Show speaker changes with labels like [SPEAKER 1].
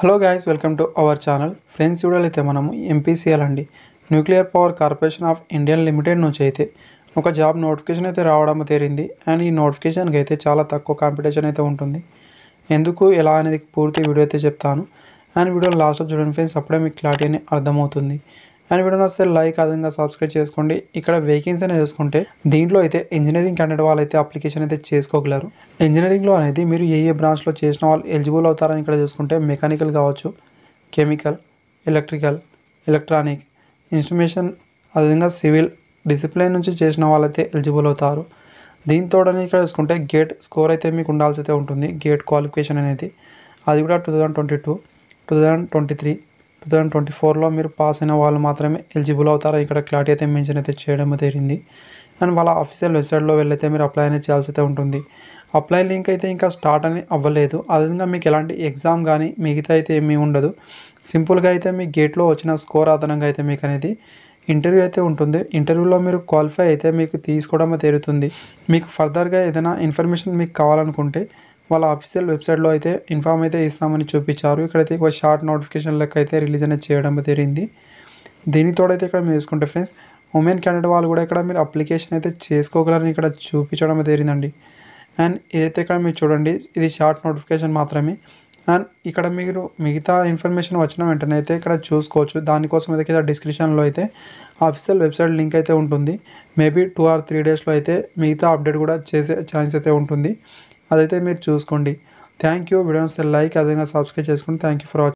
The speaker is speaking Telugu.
[SPEAKER 1] Hello guys, welcome to our channel. Friends, వీడియోలో అయితే మనము ఎంపీసీఎల్ అండి, nuclear power corporation of India limited నుంచి అయితే ఒక జాబ్ నోటిఫికేషన్ అయితే రావడం తేలింది. అండ్ ఈ నోటిఫికేషన్కి అయితే చాలా తక్కువ కాంపిటీషన్ అయితే ఉంటుంది. ఎందుకు ఎలా అనేది పూర్తి వీడియో అయితే చెప్తాను. అండ్ వీడియో లాస్ట్లో చూడండి ఫ్రెండ్స్, అప్పుడే మీకు క్లారిటీ అని అర్థమవుతుంది. అండ్ వీడియో వస్తే లైక్ అదంగా సబ్స్క్రైబ్ చేసుకోండి. ఇక్కడ వేకెన్సీ అనేది చూసుకుంటే దీంట్లో అయితే ఇంజనీరింగ్ క్యాండిడేట్ వాళ్ళు అయితే అప్లికేషన్ అయితే చేసుకోగలరు. ఇంజనీరింగ్లో అనేది మీరు ఏ బ్రాంచ్లో చేసిన వాళ్ళు ఎలిజిబుల్ అవుతారని ఇక్కడ చూసుకుంటే మెకానికల్ కావచ్చు, కెమికల్, ఎలక్ట్రికల్, ఎలక్ట్రానిక్, ఇన్స్ట్రుమేషన్, అదేవిధంగా సివిల్ డిసిప్లిన్ నుంచి చేసిన వాళ్ళైతే ఎలిజిబుల్ అవుతారు. దీంతోడని ఇక్కడ చూసుకుంటే గేట్ స్కోర్ అయితే మీకు ఉండాల్సి అయితే ఉంటుంది. గేట్ క్వాలిఫికేషన్ అనేది అది కూడా 2022, 2023, 2024లో మీరు పాస్ అయిన వాళ్ళు మాత్రమే ఎలిజిబుల్ అవుతారు. ఇక్కడ క్లారిటీ అయితే మెన్షన్ అయితే చేయడం జరిగింది. అండ్ వాళ్ళ అఫీషియల్ వెబ్సైట్లో వెళ్ళైతే మీరు అప్లై అనేది చేయాల్సి అయితే ఉంటుంది. అప్లై లింక్ అయితే ఇంకా స్టార్ట్ అని అవ్వలేదు. అదేవిధంగా మీకు ఎలాంటి ఎగ్జామ్ కానీ మిగతా అయితే ఏమీ ఉండదు. సింపుల్గా అయితే మీ గేట్లో వచ్చిన స్కోర్ ఆధారంగా అయితే మీకు అనేది ఇంటర్వ్యూ అయితే ఉంటుంది. ఇంటర్వ్యూలో మీరు క్వాలిఫై అయితే మీకు తీసుకోవడం జరుగుతుంది. మీకు ఫర్దర్గా ఏదైనా ఇన్ఫర్మేషన్ మీకు కావాలనుకుంటే వాళ్ళ అఫీషియల్ వెబ్సైట్లో అయితే ఇన్ఫామ్ అయితే ఇస్తామని చూపించారు. ఇక్కడైతే ఒక షార్ట్ నోటిఫికేషన్ లెక్క అయితే రిలీజ్ అనేది చేయడం జరిగింది. దీనితోడైతే ఇక్కడ మీరు చూసుకుంటే ఫ్రెండ్స్, ఉమెన్ క్యాండిడేట్ వాళ్ళు కూడా ఇక్కడ మీరు అప్లికేషన్ అయితే చేసుకోగలరని ఇక్కడ చూపించడం జరిగిందండి. అండ్ ఇదైతే ఇక్కడ మీరు చూడండి, ఇది షార్ట్ నోటిఫికేషన్ మాత్రమే. అండ్ ఇక్కడ మీరు మిగతా ఇన్ఫర్మేషన్ వచ్చిన వెంటనే అయితే ఇక్కడ చూసుకోవచ్చు. దానికోసం అయితే కింద డిస్క్రిప్షన్లో అయితే అఫీషియల్ వెబ్సైట్ లింక్ అయితే ఉంటుంది. మేబీ 2 or 3 డేస్లో అయితే మిగతా అప్డేట్ కూడా చేసే ఛాన్స్ అయితే ఉంటుంది. అదైతే మీరు చూసుకోండి. Thank you. వీడియోస్ లైక్ అదేవిధంగా సబ్స్క్రైబ్ చేసుకోండి. Thank you for watching.